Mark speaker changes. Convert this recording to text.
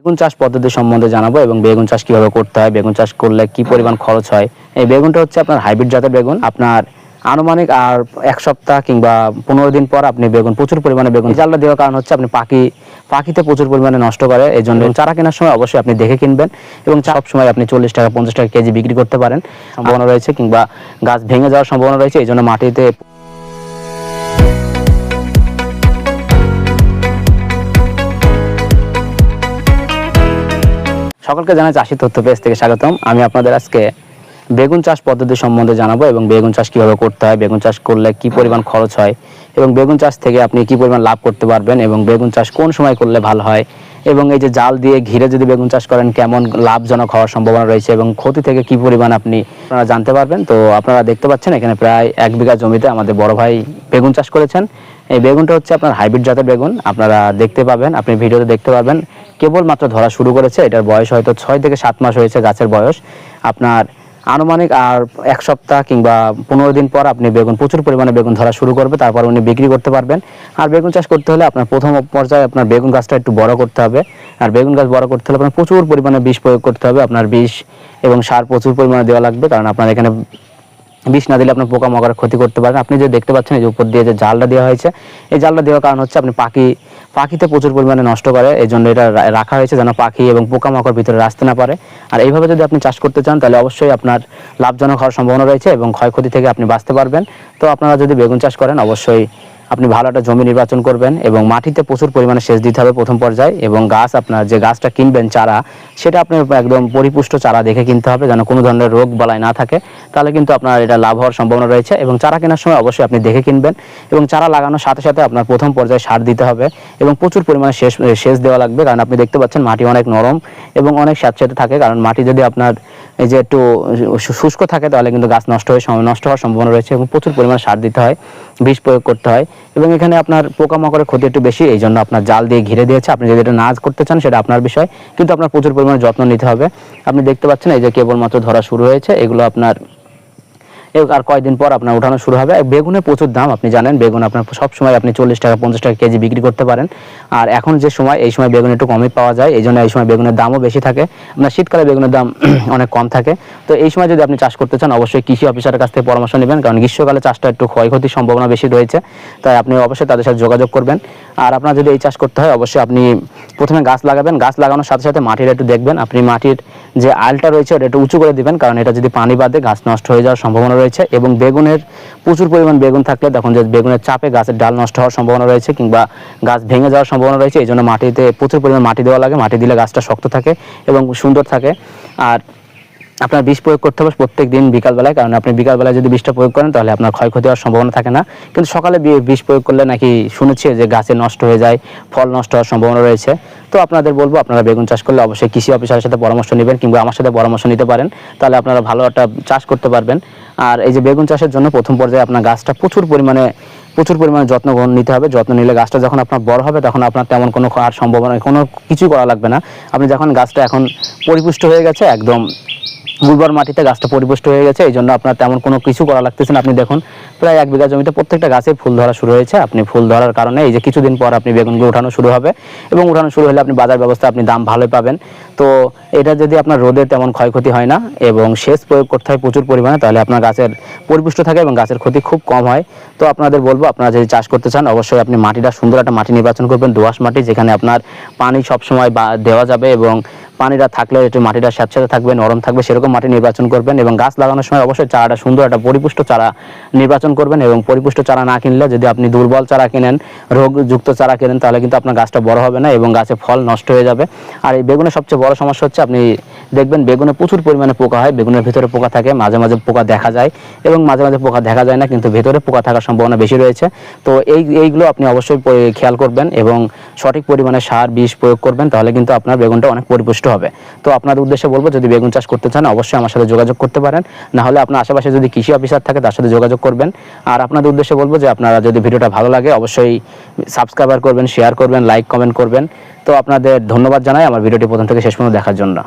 Speaker 1: বেগুন চাষ পদ্ধতি সম্বন্ধে জানাবো এবং বেগুন চাষ কিভাবে করতে হয়, বেগুন চাষ করলে কি পরিমাণ খরচ হয়। এই বেগুনটা হচ্ছে আপনার হাইব্রিড জাতের বেগুন। আপনার আনুমানিক আর ১ সপ্তাহ কিংবা ১৫ দিন পর আপনি বেগুন প্রচুর পরিমাণে বেগুন জালটা দেওয়ার কারণ হচ্ছে আপনি পাখিতে প্রচুর পরিমাণে নষ্ট করে। এই জন্য চারা কেনার সময় অবশ্যই আপনি দেখে কিনবেন এবং সব সময় আপনি ৪০ টাকা ৫০ টাকা কেজি বিক্রি করতে পারেন সম্ভাবনা রয়েছে, কিংবা গাছ ভেঙে যাওয়ার সম্ভাবনা রয়েছে। এই জন্য মাটিতে সকলকে জানাই চাষি তথ্য পেজ থেকে স্বাগতম। আমি আপনাদের আজকে বেগুন চাষ পদ্ধতি সম্বন্ধে জানাবো এবং বেগুন চাষ কিভাবে করতে হয়, বেগুন চাষ করলে কি পরিমাণ খরচ হয় এবং বেগুন চাষ থেকে আপনি কি পরিমাণ লাভ করতে পারবেন এবং বেগুন চাষ কোন সময় করলে ভালো হয় এবং এই যে জাল দিয়ে ঘিরে যদি বেগুন চাষ করেন কেমন লাভজনক হওয়ার সম্ভাবনা রয়েছে এবং ক্ষতি থেকে কি পরিমাণ আপনারা জানতে পারবেন। তো আপনারা দেখতে পাচ্ছেন এখানে প্রায় ১ বিঘা জমিতে আমাদের বড় ভাই বেগুন চাষ করেছেন। এই বেগুনটা হচ্ছে আপনার হাইব্রিড জাতের বেগুন। আপনারা দেখতে পাবেন, আপনি ভিডিওতে দেখতে পাবেন কেবলমাত্র ধরা শুরু করেছে। এটার বয়স হয়তো ৬ থেকে ৭ মাস হয়েছে গাছের বয়স। আপনার আনুমানিক আর ১ সপ্তাহ কিংবা ১৫ দিন পর আপনি প্রচুর পরিমাণে বেগুন ধরা শুরু করবে, তারপর উনি বিক্রি করতে পারবেন। আর বেগুন চাষ করতে হলে আপনার প্রথম পর্যায়ে আপনার বেগুন গাছটা একটু বড় করতে হবে। আর বেগুন গাছ বড় করতে হলে আপনার প্রচুর পরিমাণে বিষ প্রয়োগ করতে হবে। আপনার বিষ এবং সার প্রচুর পরিমাণে দেওয়া লাগবে, কারণ আপনার এখানে বিষ না দিলে আপনার পোকামাকড়ের ক্ষতি করতে পারেন। আপনি যে দেখতে পাচ্ছেন এই যে উপর দিয়ে যে জালটা দেওয়া হয়েছে, এই জালটা দেওয়ার কারণ হচ্ছে আপনি পাখিতে প্রচুর পরিমাণে নষ্ট করে, এই জন্য এটা রাখা হয়েছে যেন পাখি এবং পোকামাকড় ভিতরে আসতে না পারে। আর এইভাবে যদি আপনি চাষ করতে চান তাহলে অবশ্যই আপনার লাভজনক হওয়ার সম্ভাবনা রয়েছে এবং ক্ষয়ক্ষতি থেকে আপনি বাঁচতে পারবেন। তো আপনারা যদি বেগুন চাষ করেন অবশ্যই আপনি ভালো একটা জমি নির্বাচন করবেন এবং মাটিতে প্রচুর পরিমাণে সেচ দিতে হবে প্রথম পর্যায়ে। এবং গাছ আপনার যে গাছটা কিনবেন চারা, সেটা আপনার একদম পরিপুষ্ট চারা দেখে কিনতে হবে যেন কোনো ধরনের রোগ বালাই না থাকে, তাহলে কিন্তু আপনার এটা লাভ হওয়ার সম্ভাবনা রয়েছে। এবং চারা কেনার সময় অবশ্যই আপনি দেখে কিনবেন এবং চারা লাগানোর সাথে সাথে আপনার প্রথম পর্যায়ে সার দিতে হবে এবং প্রচুর পরিমাণে সেচ দেওয়া লাগবে, কারণ আপনি দেখতে পাচ্ছেন মাটি অনেক নরম এবং অনেক স্যাঁতসেঁতে থাকে। কারণ মাটি যদি আপনার এই যে একটু শুষ্ক থাকে তাহলে কিন্তু গাছ নষ্ট হওয়ার সম্ভাবনা রয়েছে এবং প্রচুর পরিমাণে সার দিতে হয়, বিষ প্রয়োগ করতে হয়। এবং এখানে আপনার পোকামাকড়ের ক্ষতি একটু বেশি, এই জন্য আপনার জাল দিয়ে ঘিরে দিয়েছে। আপনি যদি এটা না করতে চান সেটা আপনার বিষয়, কিন্তু আপনার প্রচুর পরিমাণে যত্ন নিতে হবে। আপনি দেখতে পাচ্ছেন এই যে কেবলমাত্র ধরা শুরু হয়েছে, এগুলো আপনার আর কয়েকদিন পর আপনার উঠানো শুরু হবে। বেগুনের প্রচুর দাম, আপনি জানেন বেগুন আপনার সব সময় আপনি ৪০ টাকা ৫০ টাকা কেজি বিক্রি করতে পারেন। আর এখন যে সময়, এই সময় বেগুন একটু কমই পাওয়া যায়, এই জন্য এই সময় বেগুনের দামও বেশি থাকে। আপনার শীতকালে বেগুনের দাম অনেক কম থাকে। তো এই সময় যদি আপনি চাষ করতে চান অবশ্যই কৃষি অফিসারের কাছ থেকে পরামর্শ নেবেন, কারণ গ্রীষ্মকালে চাষটা একটু ক্ষয়ক্ষতির সম্ভাবনা বেশি রয়েছে, তাই আপনি অবশ্যই তাদের সাথে যোগাযোগ করবেন। আর আপনার যদি এই চাষ করতে হয় অবশ্যই আপনি প্রথমে গাছ লাগাবেন, গাছ লাগানোর সাথে সাথে মাটির একটু দেখবেন, আপনি মাটির যে আলটা রয়েছে ওটা একটু উঁচু করে দিবেন, কারণ এটা যদি পানি বাদে গাছ নষ্ট হয়ে যাওয়ার সম্ভাবনা রয়েছে। এবং বেগুনের প্রচুর পরিমাণ বেগুন থাকলে তখন যে বেগুনের চাপে গাছের ডাল নষ্ট হওয়ার সম্ভাবনা রয়েছে কিংবা গাছ ভেঙে যাওয়ার সম্ভাবনা রয়েছে। এই জন্য মাটিতে প্রচুর পরিমাণ মাটি দেওয়া লাগে, মাটি দিলে গাছটা শক্ত থাকে এবং সুন্দর থাকে। আর আপনার বিষ প্রয়োগ করতে হবে প্রত্যেক দিন বিকালবেলায়, কারণ আপনি বিকালবেলায় যদি বিষটা প্রয়োগ করেন তাহলে আপনার ক্ষয়ক্ষতি হওয়ার সম্ভাবনা থাকে না। কিন্তু সকালে বিষ প্রয়োগ করলে নাকি শুনেছি যে গাছে নষ্ট হয়ে যায়, ফল নষ্ট হওয়ার সম্ভাবনা রয়েছে। তো আপনাদের বলবো আপনারা বেগুন চাষ করলে অবশ্যই কৃষি অফিসারের সাথে পরামর্শ নেবেন কিংবা আমার সাথে পরামর্শ নিতে পারেন, তাহলে আপনারা ভালো একটা চাষ করতে পারবেন। আর এই যে বেগুন চাষের জন্য প্রথম পর্যায়ে আপনার গাছটা প্রচুর পরিমাণে যত্ন নিতে হবে। যত্ন নিলে গাছটা যখন আপনার বড় হবে তখন আপনার তেমন কোনো আর সম্ভাবনা কোনো কিছু করা লাগবে না। আপনি যখন গাছটা এখন পরিপুষ্ট হয়ে গেছে, একদম উর্বর মাটিতে গাছটা পরিপুষ্ট হয়ে গেছে, এই জন্য আপনার তেমন কোনো কিছু করা লাগতেছে না। আপনি দেখুন প্রায় ১ বিঘা জমিতে প্রত্যেকটা গাছে ফুল ধরা শুরু হয়েছে। আপনি ফুল ধরার কারণে এই যে কিছুদিন পর আপনি বেগুনগুলো উঠানো শুরু হবে এবং উঠানো শুরু হলে আপনি বাজার ব্যবস্থা আপনি দাম ভালোই পাবেন। তো এটা যদি আপনার রোদে তেমন ক্ষয়ক্ষতি হয় না এবং সেচ প্রয়োগ করতে হয় প্রচুর পরিমাণে, তাহলে আপনার গাছের পরিপুষ্ট থাকে এবং গাছের ক্ষতি খুব কম হয়। তো আপনাদের বলবো আপনারা যদি চাষ করতে চান অবশ্যই আপনি মাটিটা সুন্দর একটা মাটি নির্বাচন করবেন, দোআঁশ মাটি, যেখানে আপনার পানি সবসময় দেওয়া যাবে এবং পানিটা থাকলে একটু মাটিটা স্যাঁতসেঁতে থাকবে, নরম থাকবে, সেরকম মাটি নির্বাচন করবেন। এবং গাছ লাগানোর সময় অবশ্যই চারাটা সুন্দর একটা পরিপুষ্ট চারা নির্বাচন করবেন। এবং পরিপুষ্ট চারা না কিনলে, যদি আপনি দুর্বল চারা কিনেন, রোগযুক্ত চারা কিনেন, তাহলে কিন্তু আপনার গাছটা বড় হবে না এবং গাছে ফল নষ্ট হয়ে যাবে। আর এই বেগুনের সবচেয়ে বড় সমস্যা হচ্ছে আপনি দেখবেন বেগুনে প্রচুর পরিমাণে পোকা হয়, বেগুনের ভিতরে পোকা থাকে, মাঝে মাঝে পোকা দেখা যায় এবং মাঝে মাঝে পোকা দেখা যায় না, কিন্তু ভেতরে পোকা থাকার সম্ভাবনা বেশি রয়েছে। তো এইগুলো আপনি অবশ্যই খেয়াল করবেন এবং সঠিক পরিমাণে সার বিষ প্রয়োগ করবেন, তাহলে কিন্তু আপনার বেগুনটা অনেক পরিপুষ্ট হবে। তো আপনাদের উদ্দেশ্যে বলবো যদি বেগুন চাষ করতে চান অবশ্যই আমার সাথে যোগাযোগ করতে পারেন, না হলে আপনার আশেপাশে যদি কৃষি অফিসার থাকে তার সাথে যোগাযোগ করবেন। আর আপনাদের উদ্দেশ্যে বলবো যে আপনারা যদি ভিডিওটা ভালো লাগে অবশ্যই সাবস্ক্রাইব করবেন, শেয়ার করবেন, লাইক কমেন্ট করবেন। তো আপনাদের ধন্যবাদ জানাই আমার ভিডিওটি প্রথম থেকে শেষ পর্যন্ত দেখার জন্য।